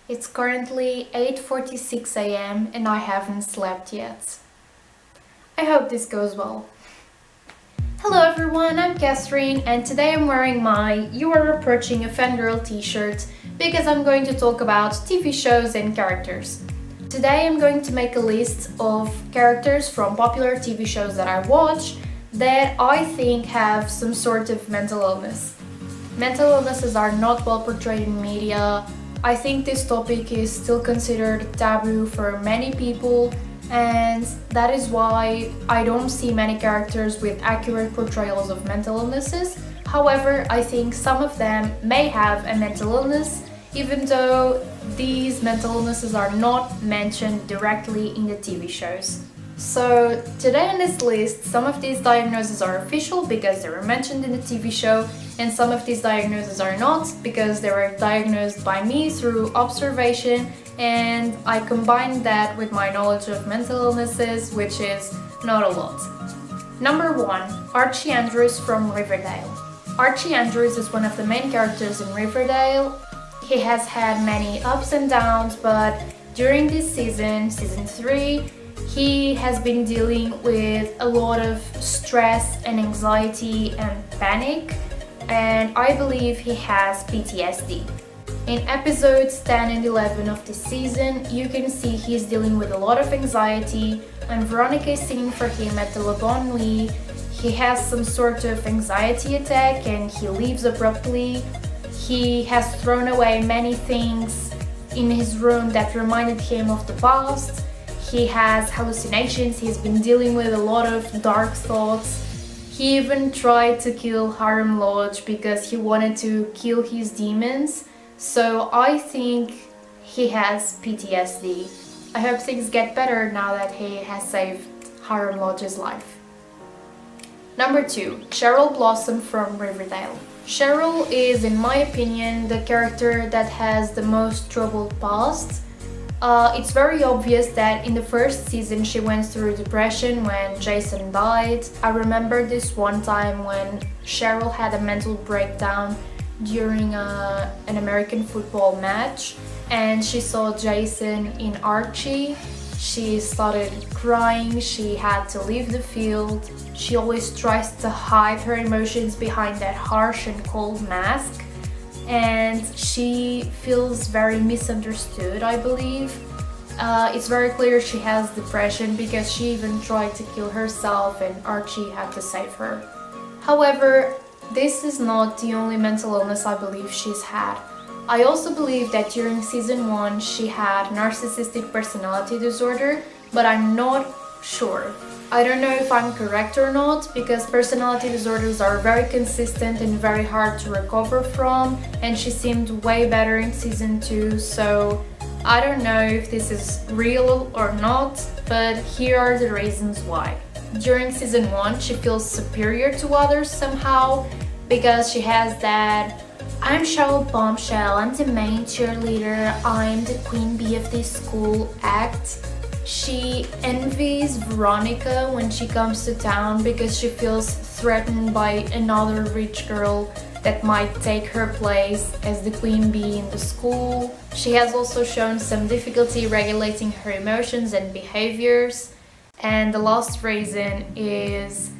It's currently 8:46 a.m. and I haven't slept yet. I hope this goes well. Hello everyone, I'm Catherine and today I'm wearing my You Are Approaching a Fangirl t-shirt because I'm going to talk about TV shows and characters. Today I'm going to make a list of characters from popular TV shows that I watch that I think have some sort of mental illness. Mental illnesses are not well portrayed in media. I think this topic is still considered taboo for many people, and that is why I don't see many characters with accurate portrayals of mental illnesses. However, I think some of them may have a mental illness, even though these mental illnesses are not mentioned directly in the TV shows. So today on this list, some of these diagnoses are official because they were mentioned in the TV show, and some of these diagnoses are not because they were diagnosed by me through observation, and I combined that with my knowledge of mental illnesses, which is not a lot. Number 1. Archie Andrews from Riverdale. Archie Andrews is one of the main characters in Riverdale. He has had many ups and downs, but during this season 3, he has been dealing with a lot of stress and anxiety and panic, and I believe he has PTSD. In episodes 10 and 11 of this season, you can see he's dealing with a lot of anxiety, and Veronica is singing for him at the Le Bon Nuit. He has some sort of anxiety attack and he leaves abruptly. He has thrown away many things in his room that reminded him of the past. He has hallucinations, he's been dealing with a lot of dark thoughts. He even tried to kill Harlem Lodge because he wanted to kill his demons. So I think he has PTSD. I hope things get better now that he has saved Harlem Lodge's life. Number 2. Cheryl Blossom from Riverdale. Cheryl is, in my opinion, the character that has the most troubled past. It's very obvious that in the first season she went through depression when Jason died. I remember this one time when Cheryl had a mental breakdown during an American football match and she saw Jason in Archie. She started crying, she had to leave the field. She always tries to hide her emotions behind that harsh and cold mask, and she feels very misunderstood, I believe. It's very clear she has depression because she even tried to kill herself and Archie had to save her. However, this is not the only mental illness I believe she's had. I also believe that during season 1 she had narcissistic personality disorder, but I'm not sure. I don't know if I'm correct or not, because personality disorders are very consistent and very hard to recover from, and she seemed way better in season 2, so I don't know if this is real or not, but here are the reasons why. During season 1 she feels superior to others somehow, because she has that "I'm Cheryl Bombshell, I'm the main cheerleader, I'm the queen bee of this school" act. She envies Veronica when she comes to town because she feels threatened by another rich girl that might take her place as the queen bee in the school. She has also shown some difficulty regulating her emotions and behaviors. And the last reason is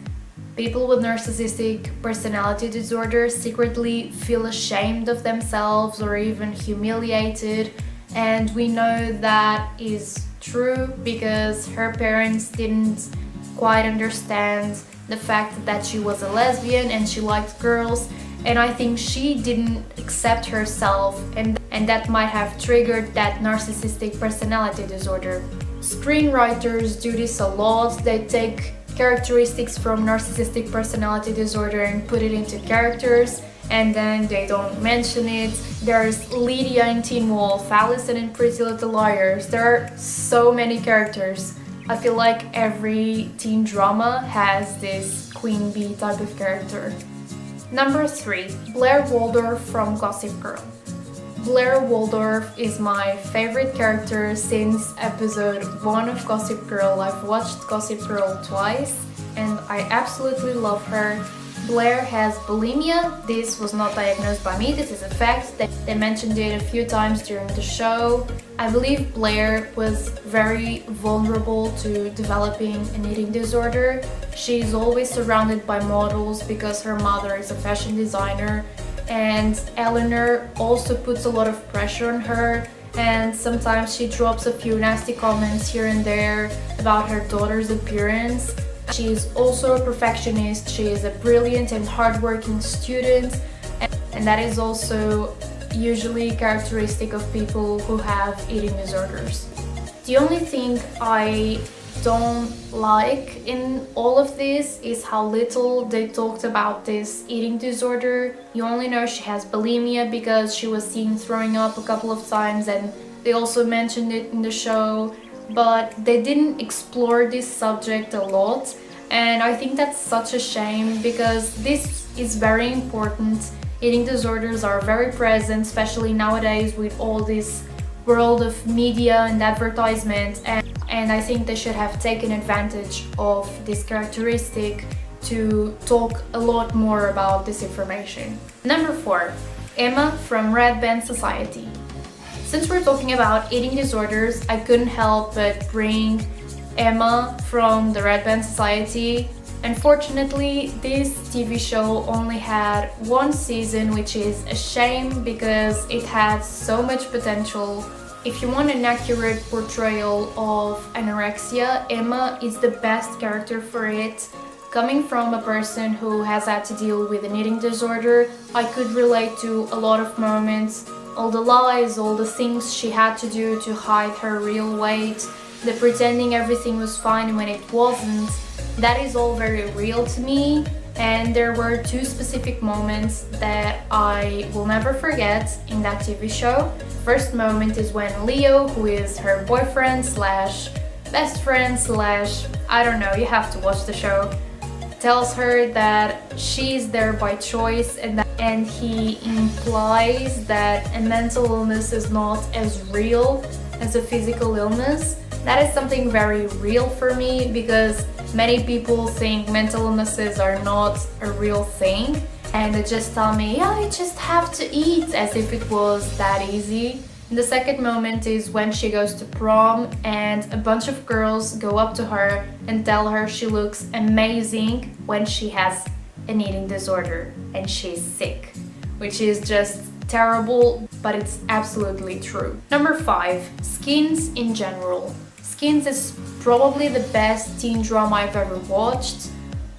people with narcissistic personality disorder secretly feel ashamed of themselves or even humiliated, and we know that is true because her parents didn't quite understand the fact that she was a lesbian and she liked girls, and I think she didn't accept herself, and that might have triggered that narcissistic personality disorder. Screenwriters do this a lot. They take characteristics from narcissistic personality disorder and put it into characters, and then they don't mention it. There's Lydia in Teen Wolf, Allison in Pretty Little Liars. There are so many characters. I feel like every teen drama has this queen bee type of character. Number 3. Blair Waldorf from Gossip Girl. Blair Waldorf is my favorite character since episode 1 of Gossip Girl. I've watched Gossip Girl twice and I absolutely love her. Blair has bulimia. This was not diagnosed by me, this is a fact. They mentioned it a few times during the show. I believe Blair was very vulnerable to developing an eating disorder. She's always surrounded by models because her mother is a fashion designer, and Eleanor also puts a lot of pressure on her, and sometimes she drops a few nasty comments here and there about her daughter's appearance. She is also a perfectionist. She is a brilliant and hardworking student, and that is also usually characteristic of people who have eating disorders. The only thing I don't like in all of this is how little they talked about this eating disorder. You only know she has bulimia because she was seen throwing up a couple of times, and they also mentioned it in the show, but they didn't explore this subject a lot, and I think that's such a shame because this is very important. Eating disorders are very present, especially nowadays with all this world of media and advertisement, and I think they should have taken advantage of this characteristic to talk a lot more about this information. Number 4, Emma from Red Band Society. Since we're talking about eating disorders, I couldn't help but bring Emma from the Red Band Society. Unfortunately, this TV show only had one season, which is a shame because it had so much potential. If you want an accurate portrayal of anorexia, Emma is the best character for it. Coming from a person who has had to deal with an eating disorder, I could relate to a lot of moments. All the lies, all the things she had to do to hide her real weight, the pretending everything was fine when it wasn't. That is all very real to me, and there were 2 specific moments that I will never forget in that TV show. First moment is when Leo, who is her boyfriend slash best friend slash, I don't know, you have to watch the show, tells her that she's there by choice, and he implies that a mental illness is not as real as a physical illness. That is something very real for me because many people think mental illnesses are not a real thing, and they just tell me, yeah, I just have to eat, as if it was that easy. The second moment is when she goes to prom and a bunch of girls go up to her and tell her she looks amazing when she has an eating disorder and she's sick, which is just terrible, but it's absolutely true. Number 5, Skins in general. Skins is probably the best teen drama I've ever watched.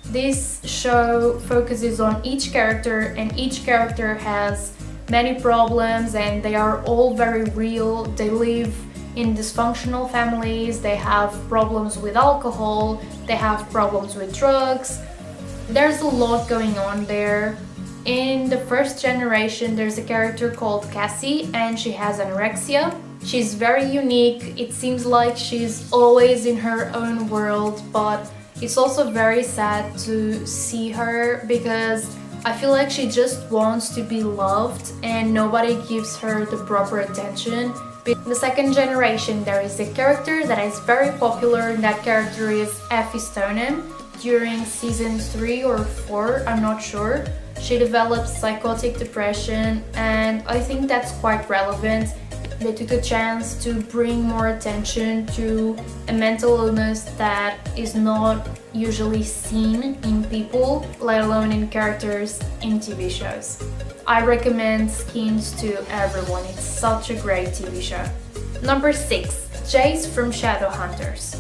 This show focuses on each character, and each character has many problems, and they are all very real. They live in dysfunctional families, they have problems with alcohol, they have problems with drugs. There's a lot going on there. In the first generation, there's a character called Cassie, and she has anorexia. She's very unique. It seems like she's always in her own world, but it's also very sad to see her because I feel like she just wants to be loved and nobody gives her the proper attention. In the second generation, there is a character that is very popular, and that character is Effie Stoneham. During season 3 or 4, I'm not sure, she develops psychotic depression, and I think that's quite relevant. They took a chance to bring more attention to a mental illness that is not usually seen in people, let alone in characters in TV shows. I recommend Skins to everyone, it's such a great TV show. Number 6, Jace from Shadowhunters.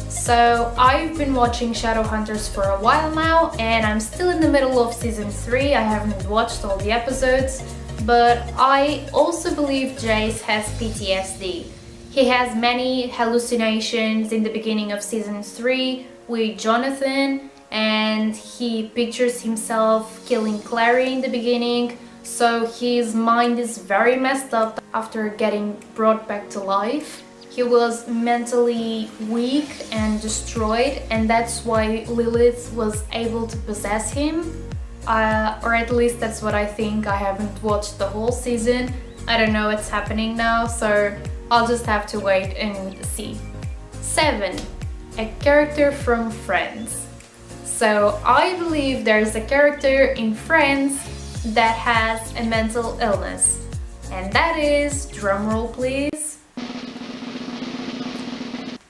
So I've been watching Shadowhunters for a while now, and I'm still in the middle of season 3, I haven't watched all the episodes. But I also believe Jace has PTSD. He has many hallucinations in the beginning of season 3 with Jonathan, and he pictures himself killing Clary in the beginning, so his mind is very messed up after getting brought back to life. He was mentally weak and destroyed, and that's why Lilith was able to possess him. Or at least that's what I think. I haven't watched the whole season. I don't know what's happening now, so I'll just have to wait and see. 7, a character from Friends. So I believe there's a character in Friends that has a mental illness. And that is, drumroll please,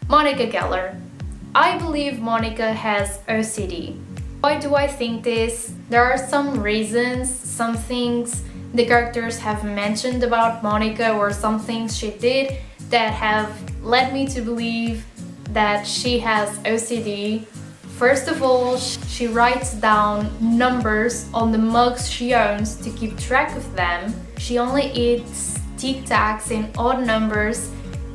Monica Geller. I believe Monica has OCD. Why do I think this? There are some reasons, some things the characters have mentioned about Monica or some things she did that have led me to believe that she has OCD. First of all, she writes down numbers on the mugs she owns to keep track of them. She only eats Tic Tacs in odd numbers,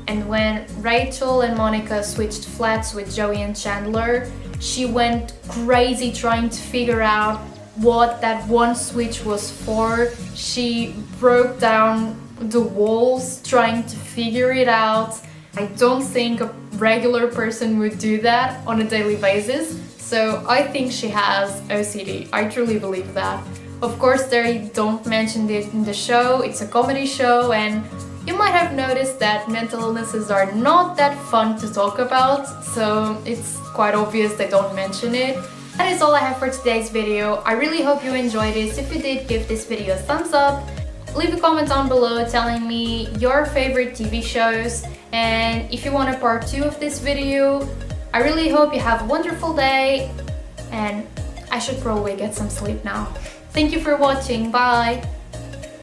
and when Rachel and Monica switched flats with Joey and Chandler, she went crazy trying to figure out what that one switch was for. She broke down the walls trying to figure it out. I don't think a regular person would do that on a daily basis, so I think she has OCD. I truly believe that. Of course, they don't mention it in the show, it's a comedy show, and you might have noticed that mental illnesses are not that fun to talk about, so it's quite obvious they don't mention it. That is all I have for today's video. I really hope you enjoyed this. If you did, give this video a thumbs up. Leave a comment down below telling me your favorite TV shows, and if you want a part 2 of this video. I really hope you have a wonderful day, and I should probably get some sleep now. Thank you for watching, bye!